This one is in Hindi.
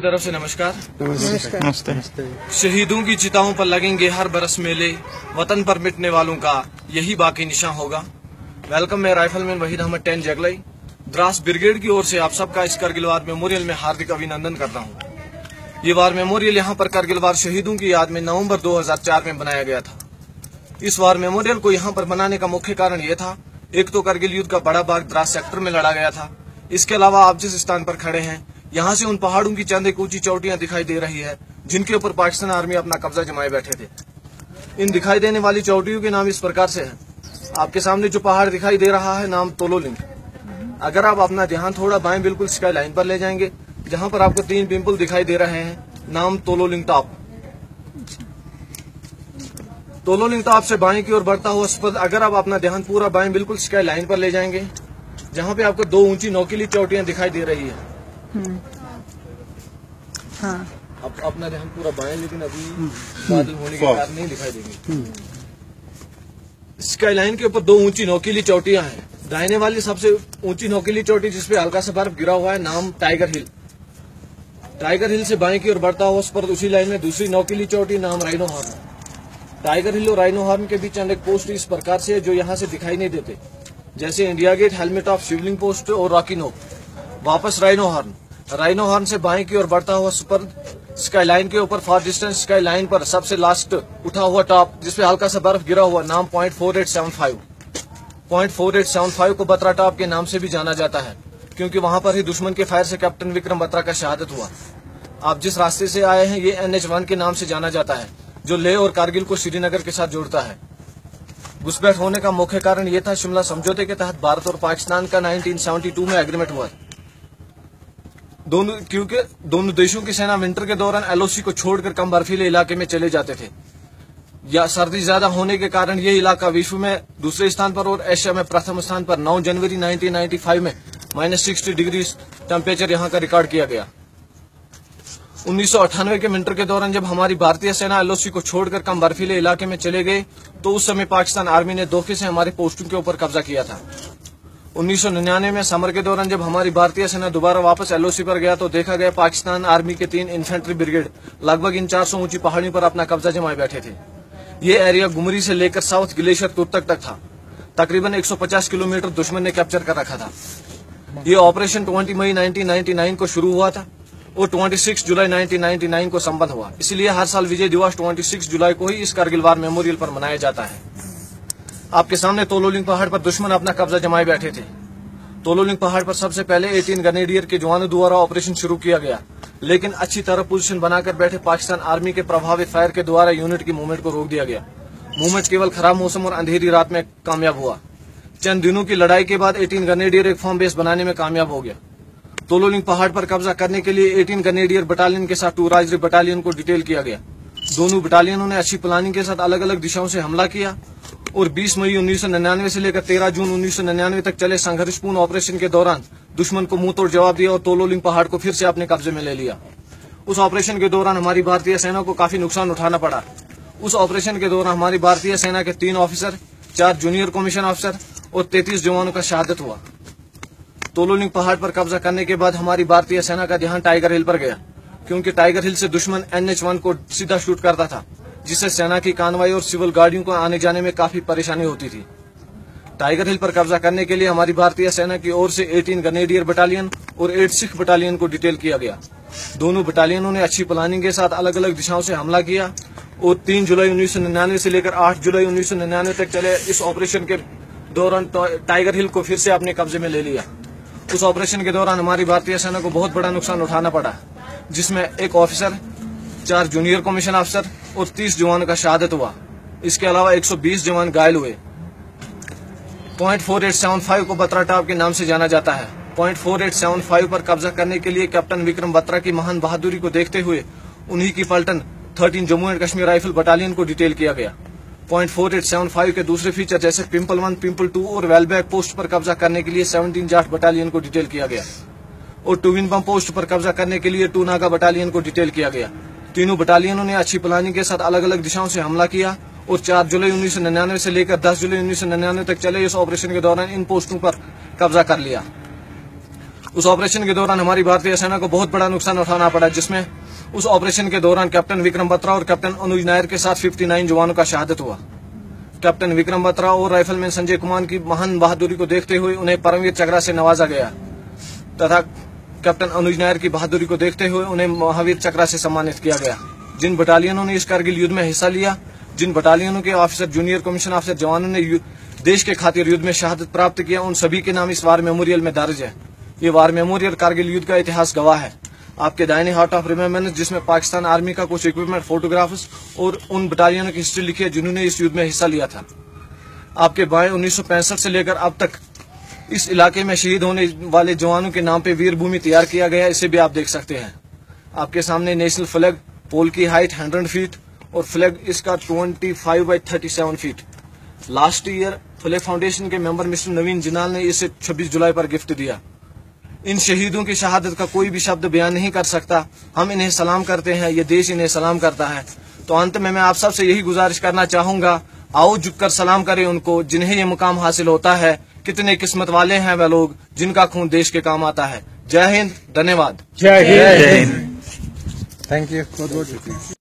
तरफ से नमस्कार। नमस्ते। शहीदों की चिताओं पर लगेंगे हर बरस मेले, वतन पर मिटने वालों का यही बाकी निशान होगा। वेलकम, मैं राइफलमैन वहीद अहमद 10 जगलई द्रास ब्रिगेड की ओर से आप सबका इस करगिल वार मेमोरियल में हार्दिक अभिनंदन करता हूँ। ये वार मेमोरियल यहाँ पर करगिल वार शहीदों की याद में नवंबर 2004 में बनाया गया था। इस वार मेमोरियल को यहाँ पर बनाने का मुख्य कारण ये था, एक तो करगिल युद्ध का बड़ा भाग द्रास सेक्टर में लड़ा गया था। इसके अलावा आप जिस स्थान पर खड़े हैं यहाँ से उन पहाड़ों की चंद एक ऊंची चोटियां दिखाई दे रही है जिनके ऊपर पाकिस्तान आर्मी अपना कब्जा जमाए बैठे थे। इन दिखाई देने वाली चोटियों के नाम इस प्रकार से हैं। आपके सामने जो पहाड़ दिखाई दे रहा है नाम तोलोलिंग। अगर आप अपना ध्यान थोड़ा बाएं बिल्कुल स्काई लाइन पर ले जाएंगे, जहां पर आपको 3 पिंपल दिखाई दे रहे हैं, नाम तोलोलिंग टॉप। तोलोलिंग टॉप से बाएं की ओर बढ़ता हुआ स्पर्द, अगर आप अपना ध्यान पूरा बाएं बिल्कुल स्काई लाइन पर ले जाएंगे, जहां पे आपको 2 ऊंची नोकीली चोटियां दिखाई दे रही है। हाँ। अब अपना ध्यान पूरा बाएं, लेकिन अभी बादल होने के कारण नहीं दिखाई देंगे। स्काई लाइन के ऊपर 2 ऊंची नोकीली चोटियां हैं। दाहिने वाली सबसे ऊंची नोकीली चोटी जिसपे हल्का सा बर्फ गिरा हुआ है, नाम टाइगर हिल। टाइगर हिल से बाएं की ओर बढ़ता हुआ उस पर उसी लाइन में दूसरी नोकीली चोटी, नाम राइनो हॉर्न। टाइगर हिल और राइनो हॉर्न के बीच एक पोस्ट इस प्रकार से जो यहाँ से दिखाई नहीं देते, जैसे India Gate, helmet of Shivling post और रॉकी नोक। वापस राइनो हॉर्न। राइनो हॉर्न से बाएं की ओर बढ़ता हुआ सुपर स्काई लाइन के ऊपर फॉर डिस्टेंस स्काई लाइन पर सबसे लास्ट उठा हुआ टॉप जिसपे हल्का सा बर्फ गिरा हुआ, नाम 0.4875। 0.4875 को बत्रा टॉप के नाम से भी जाना जाता है, क्योंकि वहां पर ही दुश्मन के फायर से कैप्टन विक्रम बत्रा का शहादत हुआ। आप जिस रास्ते से आए हैं ये NH1 के नाम से जाना जाता है, जो लेह और कारगिल को श्रीनगर के साथ जोड़ता है। घुसपैठ होने का मुख्य कारण यह था, शिमला समझौते के तहत भारत और पाकिस्तान का 1972 में एग्रीमेंट हुआ। क्योंकि दोनों देशों की सेना विंटर के दौरान LOC को छोड़कर कम बर्फीले इलाके में चले जाते थे, या सर्दी ज्यादा होने के कारण ये इलाका विश्व में दूसरे स्थान पर और एशिया में प्रथम स्थान पर 9 जनवरी 1995 में -60 डिग्री टेम्परेचर यहाँ का रिकॉर्ड किया गया। 1998 के विंटर के दौरान जब हमारी भारतीय सेना LOC को छोड़कर कम बर्फीले इलाके में चले गए, तो उस समय पाकिस्तान आर्मी ने धोखे से हमारे पोस्टों के ऊपर कब्जा किया था। 1999 में समर के दौरान जब हमारी भारतीय सेना दोबारा वापस LOC पर गया, तो देखा गया पाकिस्तान आर्मी के 3 इन्फेंट्री ब्रिगेड लगभग इन 400 ऊंची पहाड़ियों पर अपना कब्जा जमाए बैठे थे। ये एरिया गुमरी से लेकर साउथ ग्लेशियर तुर्तक तक था। तकरीबन 150 किलोमीटर दुश्मन ने कैप्चर कर रखा था। ये ऑपरेशन 20 मई 1999 को शुरू हुआ था और 26 जुलाई 1999 को संपन्न हुआ। इसलिए हर साल विजय दिवस 26 जुलाई को ही इस करगिल वार मेमोरियल पर मनाया जाता है। आपके सामने तोलोलिंग पहाड़ पर दुश्मन अपना कब्जा जमाए बैठे थे। तोलोलिंग पहाड़ पर सबसे पहले 18 ग्रेनेडियर के जवानों द्वारा ऑपरेशन शुरू किया गया, लेकिन अच्छी तरह पोजीशन बनाकर बैठे पाकिस्तान आर्मी के प्रभावित फायर के द्वारा यूनिट की मूवमेंट को रोक दिया गया। मूवमेंट केवल खराब मौसम और अंधेरी रात में कामयाब हुआ। चंद दिनों की लड़ाई के बाद 18 ग्रेनेडियर एक फॉर्म बेस बनाने में कामयाब हो गया। तोलोलिंग पहाड़ पर कब्जा करने के लिए 18 ग्रेनेडियर बटालियन के साथ 2 राजरी बटालियन को डिटेल किया गया। दोनों बटालियनों ने अच्छी प्लानिंग के साथ अलग अलग दिशाओं से हमला किया और 20 मई 1999 से लेकर 13 जून 1999 तक चले संघर्षपूर्ण ऑपरेशन के दौरान दुश्मन को मुंह तोड़ जवाब दिया और तोलोलिंग पहाड़ को फिर से अपने कब्जे में ले लिया। उस ऑपरेशन के दौरान हमारी भारतीय सेना को काफी नुकसान उठाना पड़ा। उस ऑपरेशन के दौरान हमारी भारतीय सेना के 3 ऑफिसर, 4 जूनियर कमीशन ऑफिसर और 33 जवानों का शहादत हुआ। तोलोलिंग पहाड़ पर कब्जा करने के बाद हमारी भारतीय सेना का ध्यान टाइगर हिल पर गया, क्योंकि टाइगर हिल से दुश्मन NH1 को सीधा शूट करता था, जिससे सेना की कानवाई और सिविल गाड़ियों को आने जाने में काफी परेशानी होती थी। टाइगर हिल पर कब्जा करने के लिए हमारी भारतीय सेना की ओर से 18 ग्रेनेडियर बटालियन और 8 सिख बटालियन को डिटेल किया गया। दोनों बटालियनों ने अच्छी प्लानिंग के साथ अलग अलग दिशाओं से हमला किया और 3 जुलाई 1999 से लेकर 8 जुलाई 1999 तक चले इस ऑपरेशन के दौरान टाइगर हिल को फिर से अपने कब्जे में ले लिया। उस ऑपरेशन के दौरान हमारी भारतीय सेना को बहुत बड़ा नुकसान उठाना पड़ा, जिसमें 1 ऑफिसर, 4 जूनियर कमीशन ऑफिसर और 30 जवानों का शहादत हुआ। इसके अलावा 120 जवान घायल हुए। 0.4875 को बत्रा टॉप के नाम से जाना जाता है। 0.4875 पर कब्जा करने के लिए कैप्टन विक्रम बत्रा की महान बहादुरी को देखते हुए उन्हीं की पलटन 13 Jammu and Kashmir rifle battalion को डिटेल किया गया। 0.4875 के दूसरे फीचर जैसे पिंपल 1, पिंपल 2 और वेलबैक पोस्ट पर कब्जा करने के लिए 17 जाट बटालियन को डिटेल किया गया और टूविन बम पोस्ट पर कब्जा करने के लिए 2 नागा बटालियन को डिटेल किया गया। तीनों बटालियनों ने अच्छी प्लानिंग के साथ अलग अलग दिशाओं से हमला किया और 4 जुलाई 1999 से लेकर 10 जुलाई 1999 तक चले इस ऑपरेशन के दौरान इन पोस्टों पर कब्जा कर लिया। उस ऑपरेशन के दौरान हमारी भारतीय सेना को बहुत बड़ा नुकसान उठाना पड़ा, जिसमें उस ऑपरेशन के दौरान कैप्टन विक्रम बत्रा और कैप्टन अनुज नायर के साथ 59 जवानों का शहादत हुआ। कैप्टन विक्रम बत्रा और राइफलमैन संजय कुमार की महान बहादुरी को देखते हुए उन्हें परमवीर चक्र से नवाजा गया तथा कैप्टन अनुज नायर की बहादुरी को देखते हुए उन्हें महावीर चक्र से सम्मानित किया गया। जिन बटालियनों ने इस कारगिल युद्ध में हिस्सा लिया, जिन बटालियनों के ऑफिसर, जूनियर कमीशन ऑफिसर जवानों ने देश के खातिर युद्ध में शहादत प्राप्त किया, उन सभी के नाम इस वार मेमोरियल में दर्ज है। ये वार मेमोरियल कारगिल युद्ध का इतिहास गवाह है। आपके दाहिने हार्ट ऑफ रिमेम्बरेंस, जिसमें पाकिस्तान आर्मी का कुछ इक्विपमेंट, फोटोग्राफ्स और उन बटालियनों की हिस्ट्री लिखी है जिन्होंने इस युद्ध में हिस्सा लिया था। आपके बाएं 1965 से लेकर अब तक इस इलाके में शहीद होने वाले जवानों के नाम पे वीर भूमि तैयार किया गया है, इसे भी आप देख सकते हैं। आपके सामने नेशनल फ्लैग, पोल की हाइट 100 फीट और फ्लैग इसका 25 by 37 feet. Last year flag foundation के मेंबर मिस्टर नवीन जिनाल ने इसे 26 जुलाई पर गिफ्ट दिया। इन शहीदों की शहादत का कोई भी शब्द बयान नहीं कर सकता। हम इन्हें सलाम करते हैं, ये देश इन्हें सलाम करता है। तो अंत में मैं आप सबसे यही गुजारिश करना चाहूंगा, आओ झुककर सलाम करें उनको जिन्हें ये मुकाम हासिल होता है। कितने किस्मत वाले हैं वह लोग जिनका खून देश के काम आता है। जय हिंद, धन्यवाद। जय हिंद। Thank you. बहुत बहुत शुक्रिया।